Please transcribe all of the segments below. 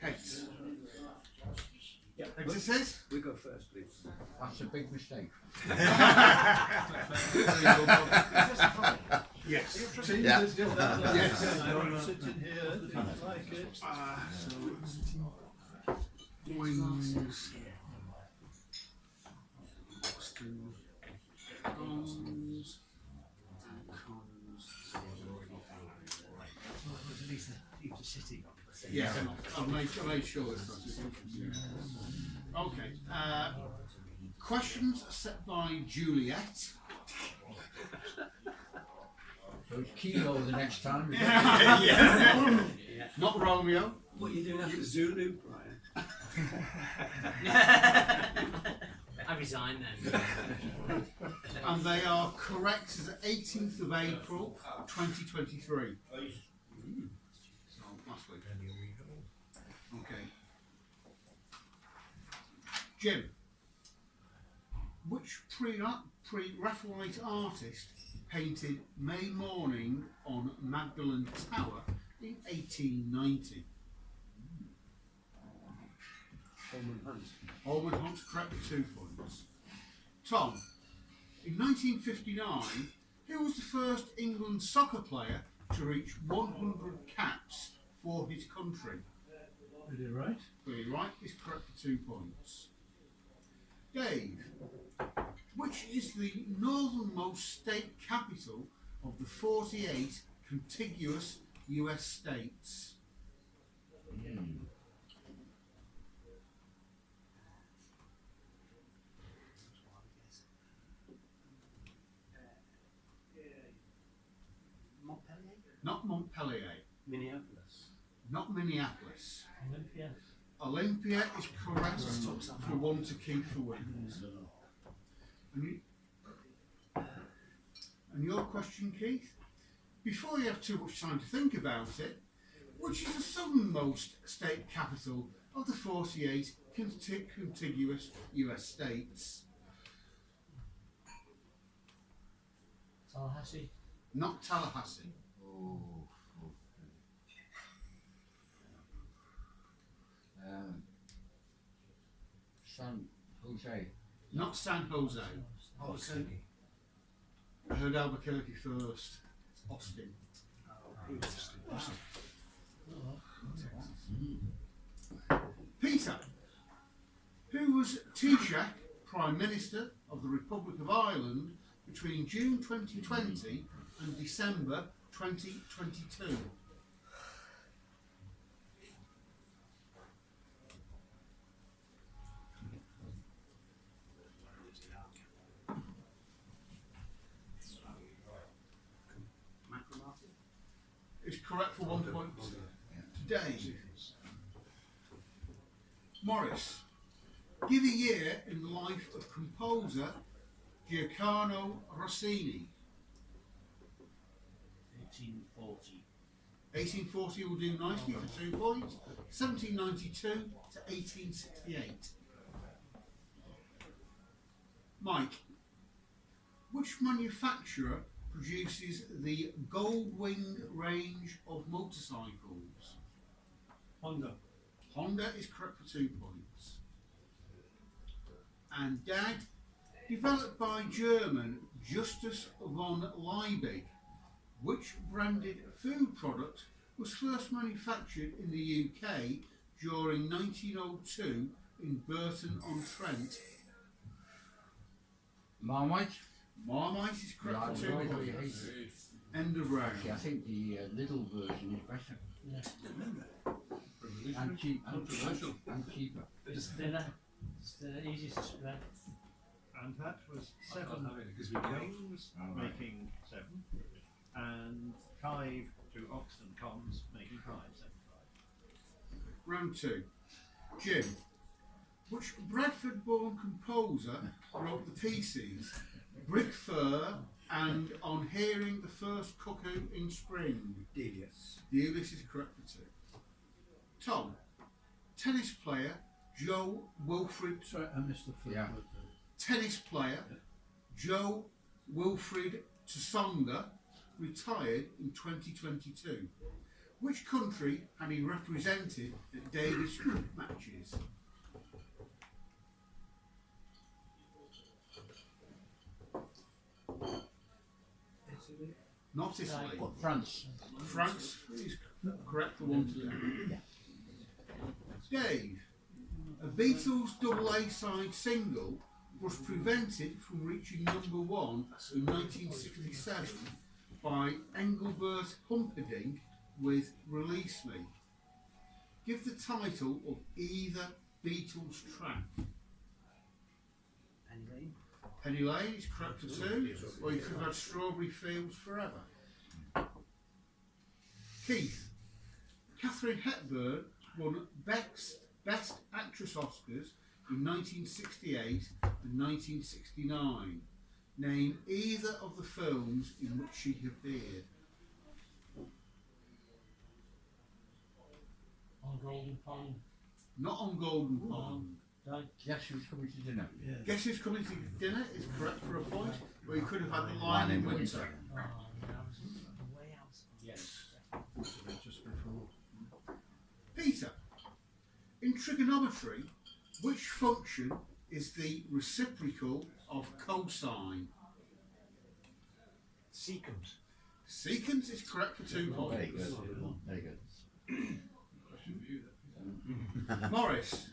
Heath. Yeah. Exercise? We go first, please. That's a big mistake. Yes. Yeah. Yes. Sitting here, didn't like it. So wings. Oxton. Cons. At least the city. Yeah, I'll make sure it's not. Okay. Questions set by Juliet. So it's Kilo the next time. Not Romeo. What are you doing after Zulu, Brian? I resign then. And they are correct as 18th of April 2023. So last week. Okay. Jim, which pre-Raphaelite artist painted May Morning on Magdalen Tower in 1890? Holman Hunt. Holman Hunt, correct with 2 points. Tom, in 1959, who was the first England soccer player to reach 100 caps for his country? Pretty right. Pretty right, is correct for 2 points. Dave, which is the northernmost state capital of the 48 contiguous US states? Montpellier? Not Montpellier, Minneapolis. not Minneapolis. Olympia. Olympia is correct for 1 to keep for wins. And your question, Keith? Before you have too much time to think about it, which is the southernmost state capital of the 48 contiguous US states? Tallahassee. Not Tallahassee. San Jose. Not San Jose. Albuquerque. I heard Albuquerque first. Austin. Peter, who was Taoiseach, Prime Minister of the Republic of Ireland between June 2020 and December 2022? Is correct for 1 point today. Morris, give a year in the life of composer Giacomo Rossini. 1840. 1840 will do nicely for 2 points. 1792 to 1868. Mike, which manufacturer produces the Goldwing range of motorcycles? Honda. Honda is correct for 2 points. And Dad, developed by German Justus von Liebig, which branded food product was first manufactured in the UK during 1902 in Burton-on-Trent? Marmite. Marmite is correct for 2 points. End of round. I think the little version is better. And cheap. And cheaper. It's thinner. It's the easiest to spread. And that was 7 wings, making 7. And 5 to Oxton Cons, making 5. Round 2. Jim, which Bradford-born composer wrote the pieces Brick Fur and On Hearing the First Cuckoo in Spring? Delius. Delius is correct for 2. Tom, tennis player Joe Wilfred. Sorry, I missed the first Yeah. word. Tennis player Joe Wilfred Tsonga retired in 2022. Which country had he represented at Davis Cup matches? Italy. Not Italy. What, France? France is correct for one today. Dave, a Beatles double A-side single was prevented from reaching number one in 1967 by Engelbert Humperdinck with Release Me. Give the title of either Beatles track. Anyway, Penny Lane is correct for two, or you could have had Strawberry Fields Forever. Keith, Catherine Hepburn won Best Actress Oscars in 1968 and 1969. Name either of the films in which she appeared. On Golden Pond. Not on Golden Pond. Guess who's coming to dinner? Yeah. Guess who's coming to dinner is correct for a point, or you could have had The Lion in Winter. Oh, yeah, I was way out. Yes. Just before. Peter, in trigonometry, which function is the reciprocal of cosine? Secant. Secant is correct for 2 Very points. good. Very good. Morris,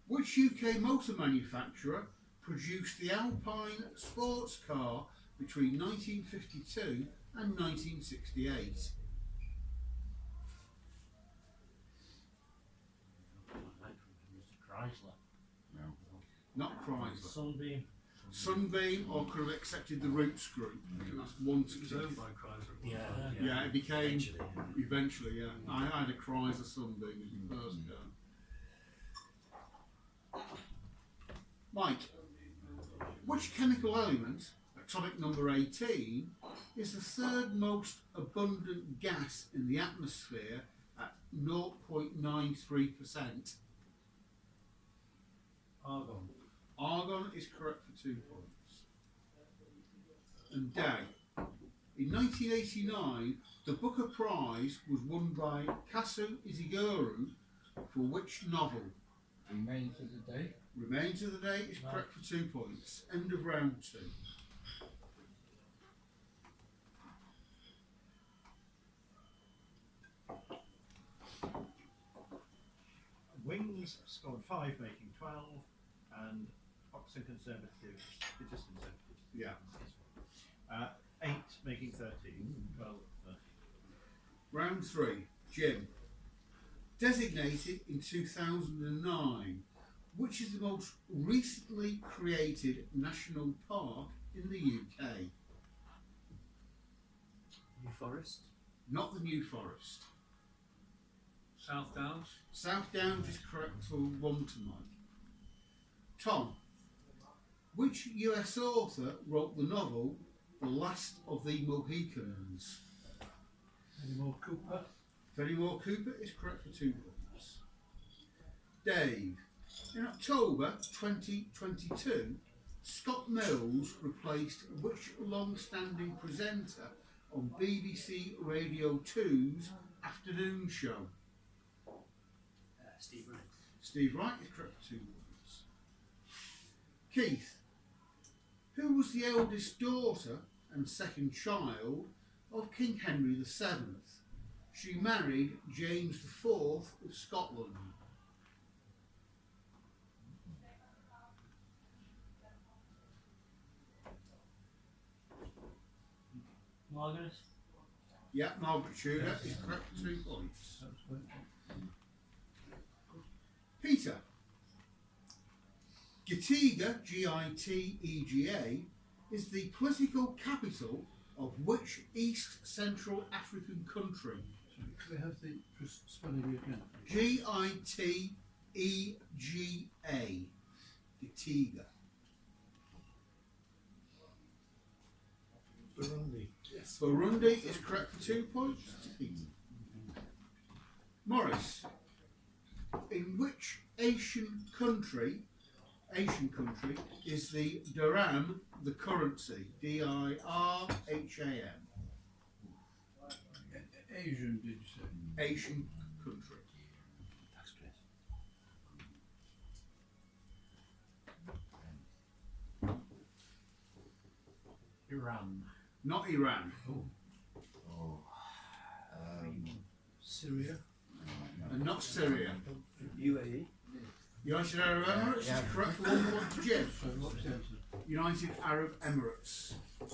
which UK motor manufacturer produced the Alpine sports car between 1952 and 1968? Chrysler. No. Not Chrysler. Sunbeam. Sunbeam, or could have accepted the Roots Group. That's one to It was two. owned by Chrysler. Yeah. Yeah, it became Eventually. eventually. Yeah, I had a Chrysler Sunbeam as my first car. Mike, which chemical element, atomic number 18, is the third most abundant gas in the atmosphere at 0.93%? Argon. Argon is correct for 2 points. And Dag, in 1989, the Booker Prize was won by Kazu Iziguro for which novel? Remains of the day. Remains of the Day is correct for 2 points. End of round 2. Wings scored 5, making 12, and Oxton Conservatives, it is Conservatives, Yeah. 8, making 13, 12, Round 3. Jim. Designated in 2009, which is the most recently created national park in the UK? New Forest. Not the New Forest. South Downs. South Downs is correct for 1 to Mike. Tom, which US author wrote the novel The Last of the Mohicans? Any more Cooper? Fenimore Cooper is correct for 2 points. Dave, in October 2022, Scott Mills replaced which long-standing presenter on BBC Radio 2's afternoon show? Steve Wright. Steve Wright is correct for 2 points. Keith, who was the eldest daughter and second child of King Henry VII? She married James IV of Scotland. Margaret. Yeah, Margaret Tudor is correct for 2 points. Peter, Gitega, G-I-T-E-G-A, is the political capital of which East Central African country? Could we have the spelling again? G-I-T-E-G-A. Gitega. Burundi. Yes. Burundi is correct for 2 points. Morris, in which Asian country is the dirham the currency? D-I-R-H-A-M. Asian, did you say? Asian country. That's great. Iran. Not Iran. Oh. Syria. And not Syria. UAE. United Arab Emirates Yeah. is correct for 1 point to Jim. So what's the answer? United Arab Emirates. I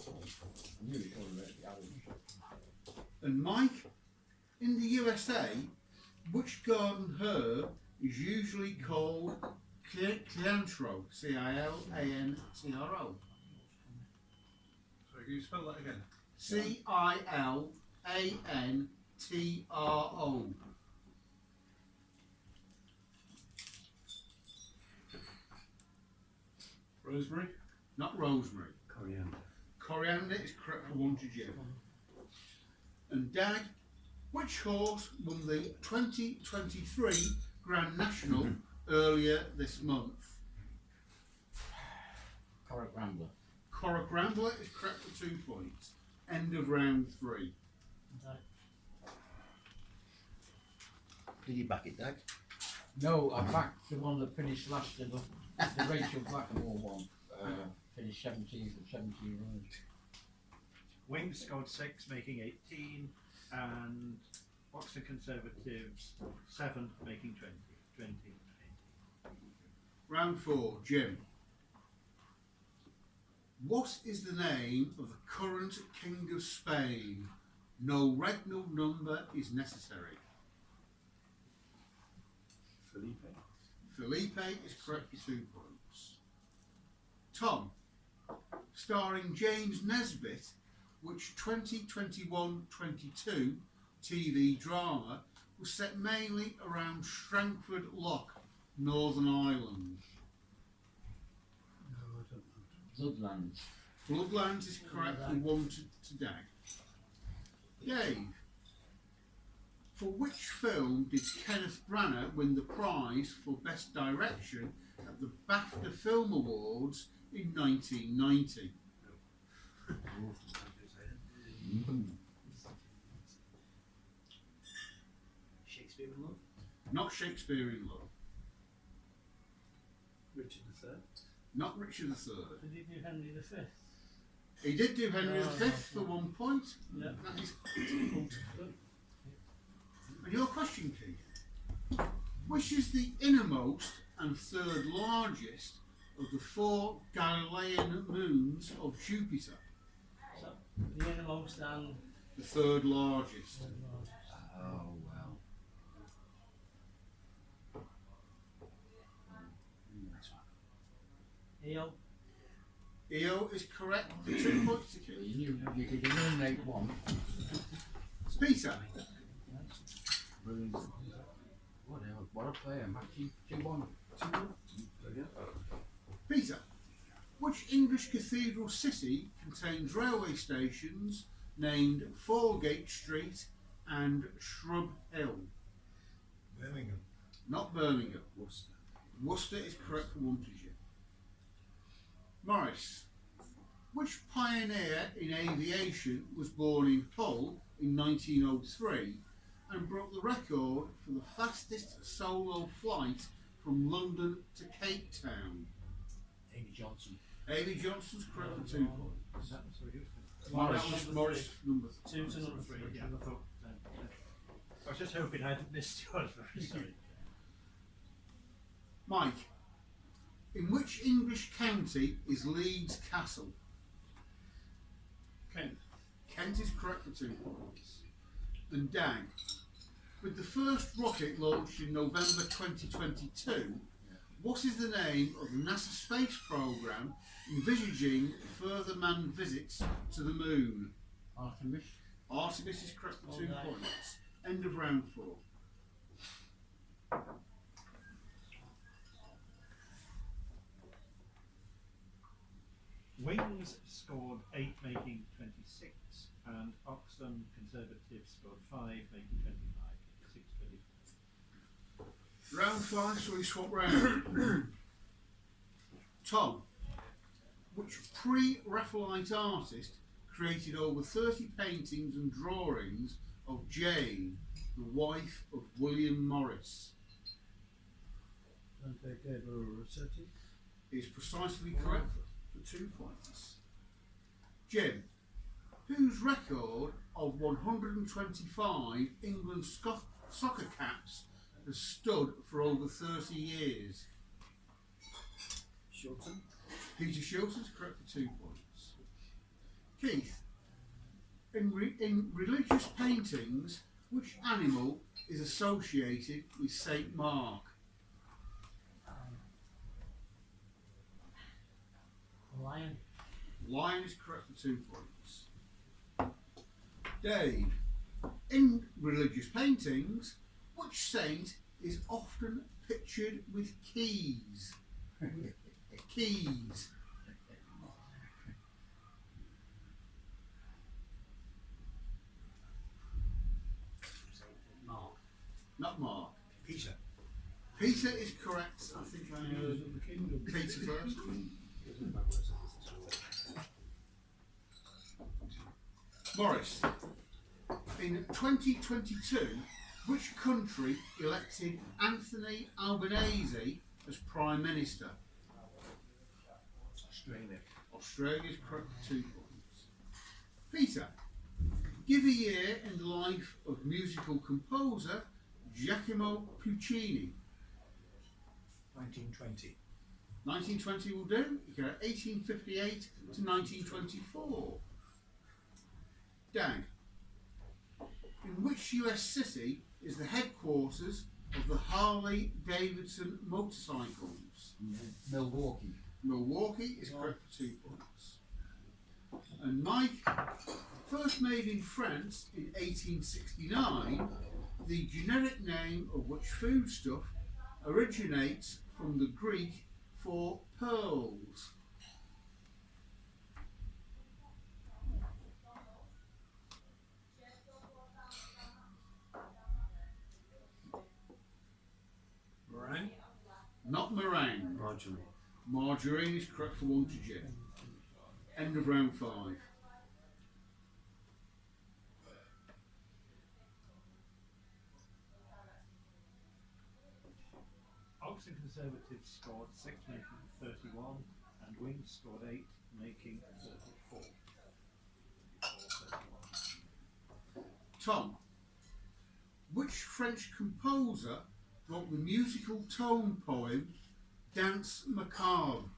knew it was the Arabs. And Mike, in the USA, which garden herb is usually called cilantro? C-I-L-A-N-T-R-O. Sorry, can you spell that again? C-I-L-A-N-T-R-O. Rosemary? Not rosemary. Coriander. Coriander is correct for 1 to Jim. And Dag, which horse won the 2023 Grand National earlier this month? Correct Rambler. Corrick Rambler is correct for 2 points. End of round 3. Did you back it, Dag? No, I backed the one that finished last in the Rachel Blackamore one. Finished 17th of 17 rounds. Wings scored 6, making 18, and Oxton Conservatives 7, making 20. Round 4, Jim. What is the name of the current King of Spain? No regnal number is necessary. Felipe. Felipe is correct for 2 points. Tom, starring James Nesbitt, which 2021-22 TV drama was set mainly around Strangford Lough, Northern Ireland. No, I don't know. Bloodlands. Bloodlands is correct for 1 to Dag. Dave, for which film did Kenneth Branagh win the prize for Best Direction at the BAFTA Film Awards in 1990? Shakespeare in Love. Not Shakespeare in Love. Richard III. Not Richard III. Did he do Henry V? He did do Henry Oh, V no, for no. 1 point. Yeah. That is difficult. And your question, Keith. Which is the innermost and third largest of the 4 Galilean moons of Jupiter? So, the innermost and The third largest. the largest. Oh well. Eo. Io is correct for 2 points to Keith. You could eliminate one. Peter, Brilliant. What a player. Matthew 2-1. Peter, which English cathedral city contains railway stations named Foregate Street and Shrub Hill? Birmingham. Not Birmingham. Worcester. Worcester is correct for 1 to Jim. Morris, which pioneer in aviation was born in Hull in 1903 and broke the record for the fastest solo flight from London to Cape Town? Amy Johnson. Avy Johnson's correct for 2 points. That That was Morris number 2 to number 3. Yeah, I thought. I was just hoping I hadn't missed yours. Very sorry. Mike, in which English county is Leeds Castle? Kent. Kent is correct for 2 points. And Dag, with the first rocket launched in November 2022, what is the name of the NASA space program envisaging further manned visits to the moon? Artemis. Artemis is correct for 2 Well done. points. End of round 4. Wings scored 8, making 26, and Oxton Conservatives scored 5, making 25. 6 Round 5, so we swap round. Tom, which pre-Raphaelite artist created over 30 paintings and drawings of Jane, the wife of William Morris? Is precisely correct for 2 points. Jim, whose record of 125 England soccer caps has stood for over 30 years? Shorten. Peter Shilton's correct for 2 points. Keith, in religious paintings, which animal is associated with Saint Mark? Lion. Lion is correct for 2 points. Dave, in religious paintings, which saint is often pictured with keys? Keys. Mark. Not Mark. Peter. Peter is correct. I think I heard Peter first. Morris, in 2022, which country elected Anthony Albanese as Prime Minister? Australia. Australia is correct for 2 points. Peter, give a year in the life of musical composer Giacomo Puccini. 1920. 1920 will do. You can have 1858 to 1924. Dan, in which US city is the headquarters of the Harley Davidson motorcycles? Milwaukee. Milwaukee is correct for 2 points. And Mike, first made in France in 1869, the generic name of which foodstuff originates from the Greek for pearls. Meringue. Not meringue. Margarine. Margarine is correct for 1 to Jim. End of round 5. Oxton Conservatives scored 6, making 31, and Wings scored 8, making 34. Tom, which French composer wrote the musical tone poem Dance Macabre?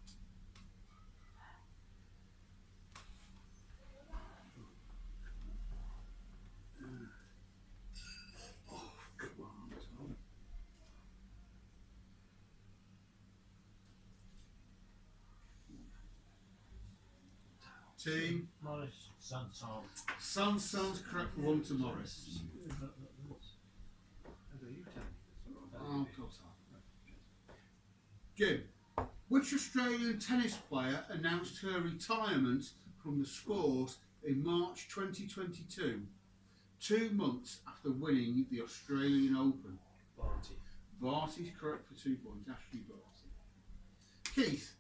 Team, Morris. Sanson. sounds correct for 1 to Morris. Oh, God. Jim, which Australian tennis player announced her retirement from the sport in March 2022, 2 months after winning the Australian Open? Barty. Barty's correct for 2 points. Ashley Barty. Keith,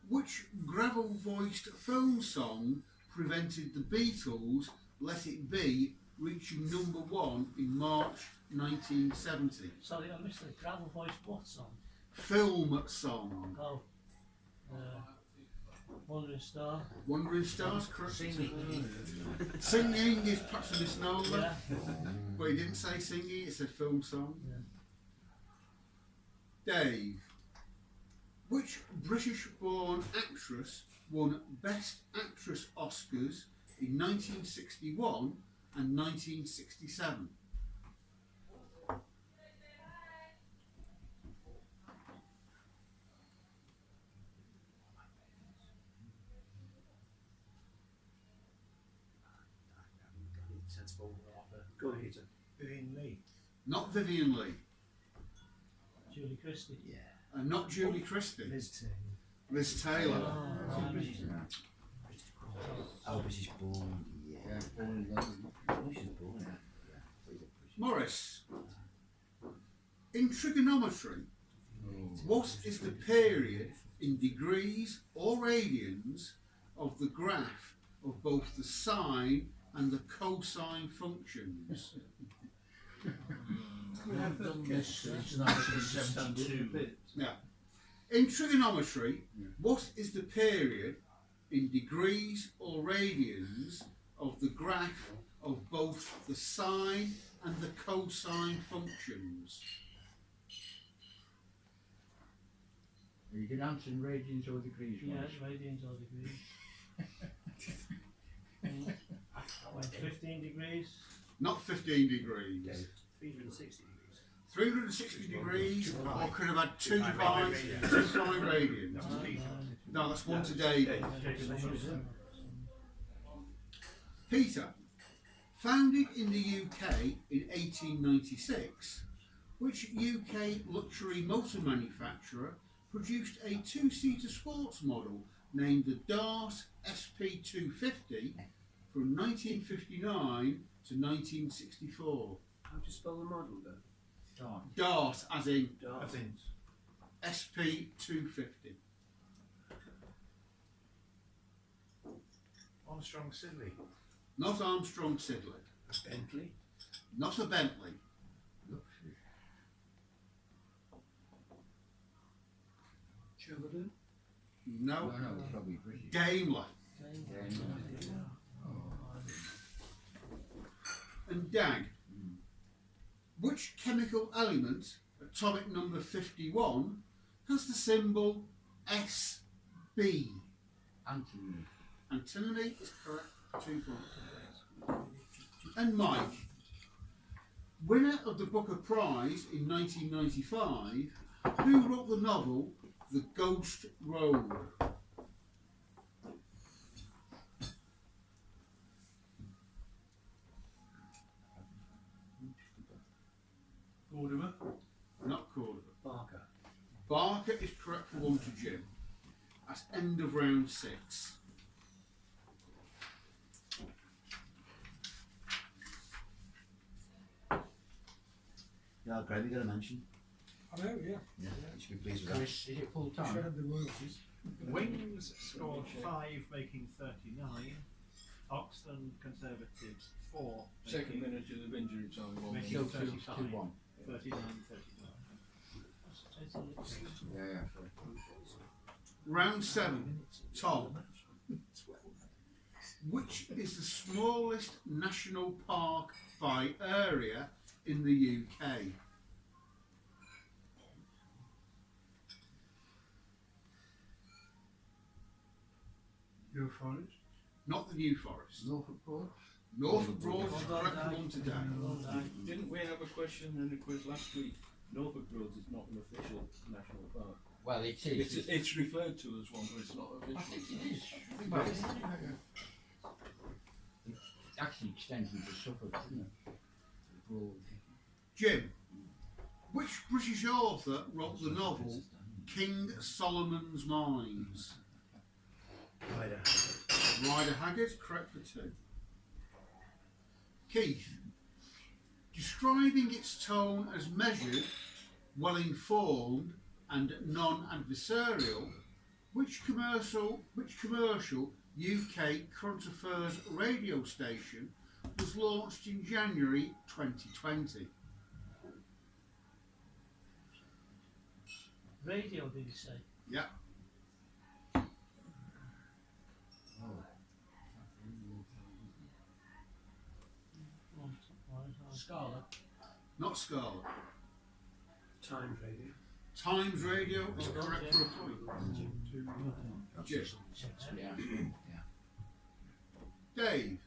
which gravel-voiced film song prevented the Beatles' Let It Be reaching #1 in March 1970? Sorry, I missed the gravel voice what song? Film song. Oh. Wandering Star. Wandering Stars, correct. Singing. Singing is perhaps a misnomer, Yeah. but he didn't say singing, it said film song. Yeah. Dave, which British-born actress won Best Actress Oscars in 1961 and 1967? Sensible. Go on, Peter. Vivian Lee. Not Vivian Lee, Julie Christie. Yeah. and not Julie Christie. Liz Taylor. Liz Taylor. Oh, British born. Yeah. Yeah, born in London. Oh, she's born. Yeah. Morris, in trigonometry, what is the period in degrees or radians of the graph of both the sine and the cosine functions? We have done this since 1972. Now, in trigonometry, what is the period in degrees or radians of the graph of both the sine and the cosine functions? You can answer in radians or degrees. Yeah, Maurice. radians or degrees. Like 15 degrees. Not 15 degrees. 360 degrees. 360 degrees, or could have had 2 pi radians. No, that's one to David. Peter, founded in the UK in 1896, which UK luxury motor manufacturer produced a 2-seater sports model named the Dart SP250 from 1959 to 1964. How do you spell the model then? Dart, as in Dart. SP250. Armstrong Sidley. Not Armstrong Sidley. Bentley. Not a Bentley. Childerton. No. No, it's probably British. Daimler. And Dag. Which chemical element, atomic number 51, has the symbol SB? Anthony. Antimony is correct. 2 points. And Mike, winner of the Booker Prize in 1995, who wrote the novel The Ghost Road? Mortimer. Not Cordova. Barker. Barker is correct for 1 to Jim. That's end of round 6. Yeah, Graham, you got a mention. I know, yeah. Yeah, you should be pleased with that. Chris, is it full time? Shared the royalties. Wings scored 5, making 39. Oxton Conservatives 4, Second making minute of injury time. One Making Still 35. 2-1. 39. Yeah, yeah. Round 7. Tom. Which is the smallest national park by area in the UK? New Forest. Not the New Forest. Norfolk Broad. Norfolk Broad is correct for 1 today. Didn't we have a question in the quiz last week? Norfolk Broads is not an official national park. Well, it is. It's referred to as one, but it's not official. I think it is. Well, it actually extends into Suffolk, doesn't it? Broad. Jim. Which British author wrote the novel King Solomon's Mines? Ryder. Ryder Haggard, correct for 2. Keith. Describing its tone as measured, well informed, and non-adversarial, which commercial UK current affairs radio station was launched in January 2020? Radio, did you say? Yeah. Scarlet. Not Scarlet. Times Radio. Times Radio is correct for a point. Jim. Yeah. Dave.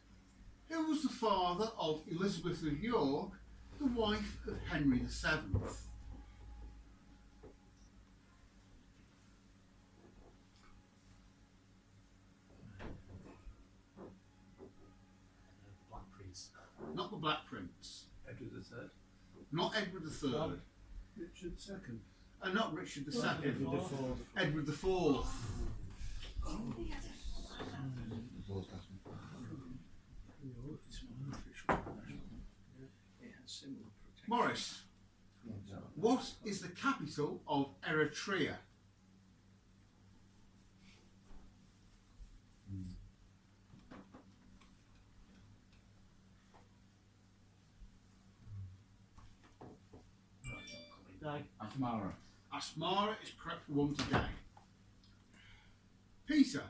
Who was the father of Elizabeth of York, the wife of Henry VII? Black Prince. Not the Black Prince. Edward III. Not Edward III. Richard II. And not Richard II. Edward IV. Edward IV. It's not an official national. It has similar protection. Morris. What is the capital of Eritrea? Dag. Asmara. Asmara is correct for 1 to Dag. Peter,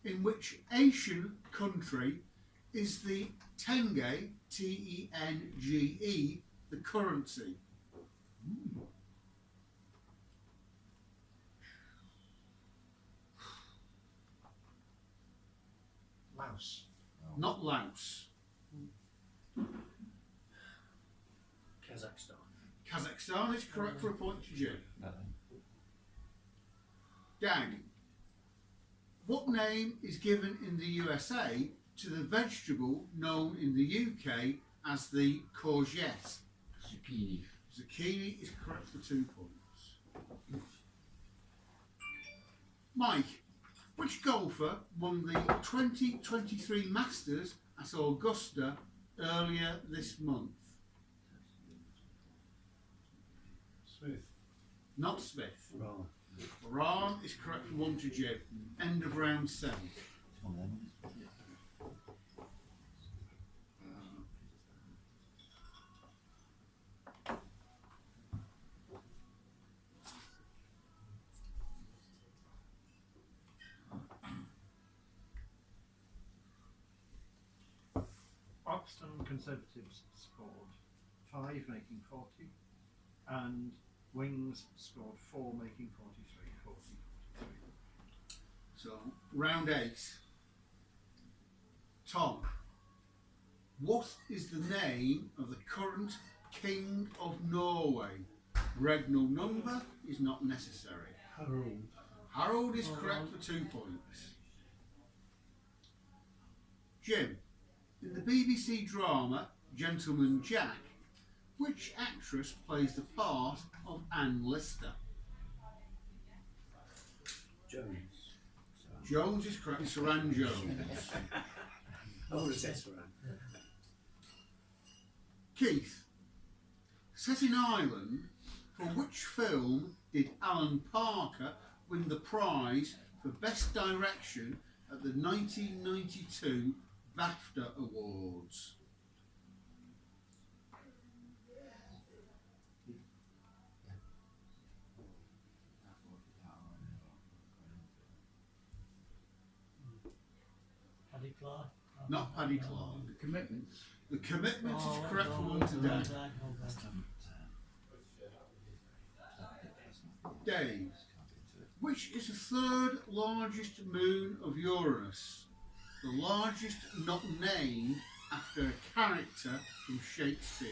in which Asian country is the tenge, Tenge, the currency? Laos. Not Laos. Kazakhstan. Kazakhstan is correct for a point to Jim. No. Dag, what name is given in the USA to the vegetable known in the UK as the courgette? Zucchini. Zucchini is correct for 2 points. Mike, which golfer won the 2023 Masters at Augusta earlier this month? Smooth. Not Smith. Wrong. Ram is correct for 1 to Jim. End of round 7. It's one of them, isn't it? Oxton Conservatives scored 5, making 40, and Wings scored 4, making 43. 40, 43. So, round 8. Tom, what is the name of the current King of Norway? Regnal number is not necessary. Harold. Harold is correct for 2 points. Jim, in the BBC drama Gentleman Jack, which actress plays the part of Anne Lister? Jones. Jones is correct. Saran Jones. I would have said Saran. Keith, set in Ireland, for which film did Alan Parker win the prize for Best Direction at the 1992 BAFTA Awards? Paddy Clark. Not Paddy Clark. The Commitments. The Commitments is correct for 1 today. Dave, which is the third largest moon of Uranus? The largest not named after a character from Shakespeare.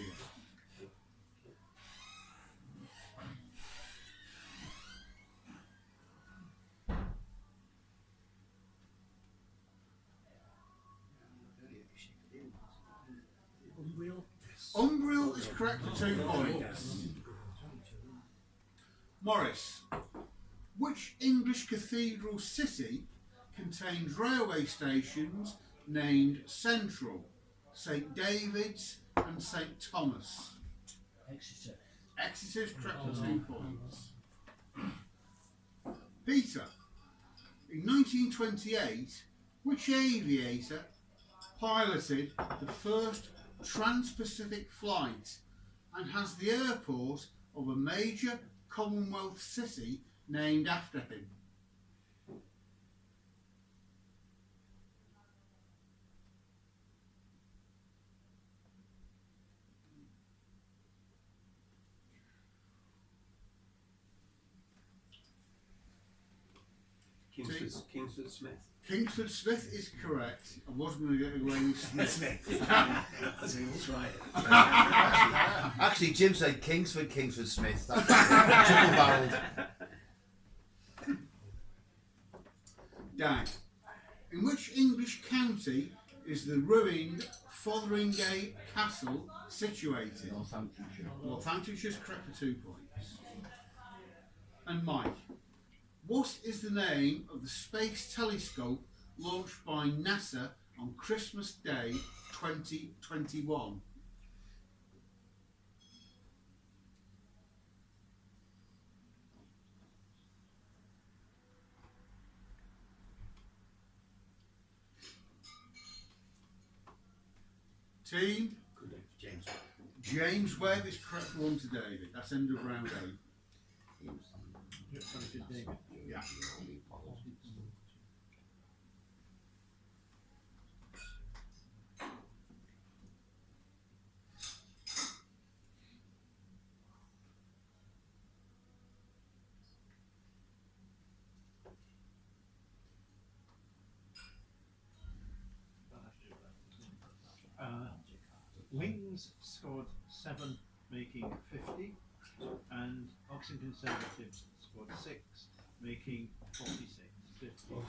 Umbriel. Umbriel is correct for 2 points. Morris, which English cathedral city contains railway stations named Central, St David's and St Thomas? Exeter. Exeter is correct for 2 points. Peter, in 1928, which aviator piloted the first trans-Pacific flight and has the airport of a major Commonwealth city named after him? Kingsford Smith. Kingsford Smith is correct. I was going to get away with Smith. That's it, we'll try it. Actually, Jim said Kingsford Smith. That's triple barreled. Dan, in which English county is the ruined Fotheringay Castle situated? Northamptonshire. Northamptonshire is correct for 2 points. And Mike, what is the name of the space telescope launched by NASA on Christmas Day 2021? Team, Good name, James. James, wear this correct one to David. That's end of round 8. David. Yeah. Wings scored 7, making 50, and Oxton Conservatives scored 6, making 46. 50. Okay.